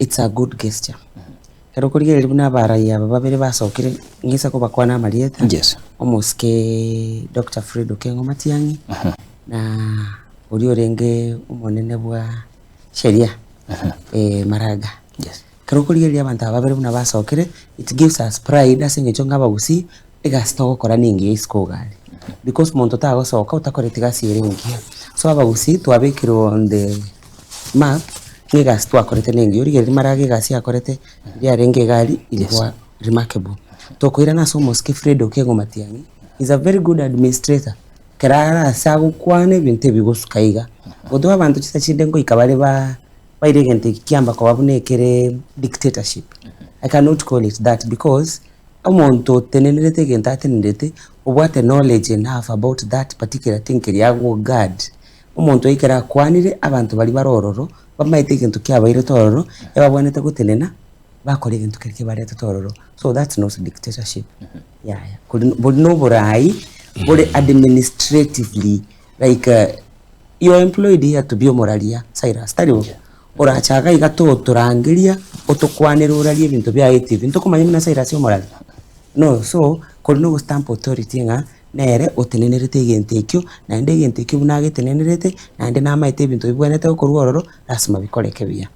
it's a good gesture. Kero kuriye libuna baraya babere basokire ngisa ko bakwana Marieta. Yes. Omuske Dr. Fredo Kengo Matiangi. Na uri orenge umonene bwa sheria. Maraga. Yes. Kero kuriye liabanta babere buna basokire, it gives us pride asinge chonga bagusi egasto gukora ningi iskogali. Because muntu tagosoka utakorete gasire ngi. So abagusi twabekiro on the map ngegas twakorete ningi uri geri marage gasi akorete ya renge gali ilikuwa remarkable. Tokoira na so Moske Fredo Kengo Matiangi is a very good administrator. Kerara sagu kwane binte bigusukaiga. Godo abantu kitachinde ngo ikabale ba iregente kiamba kwa babunekere dictatorship. I cannot call it that because omuntu tenenete genta tenenete obwate knowledge enough about that particular thing kiriago God. Omuntu ikera kwanire abantu bali barororo bamaite kintu kyabaire tororo ebabonete gutenena bakore kintu kirike bari tororo. So that's not dictatorship. Yeah. But no borai but administratively like you are employed here to be moralia Cyrus tariwo ora chaga igato turangiria otokwanira uralie bintu bya active into kumanya na Cyrus yo moralia no so kolino stamp authority nga nere otenenerete gentekyo na ndege gentekyo bunage tenenerete na ndena maite bintu bibwenete okorwororo lasima bikoreke biya.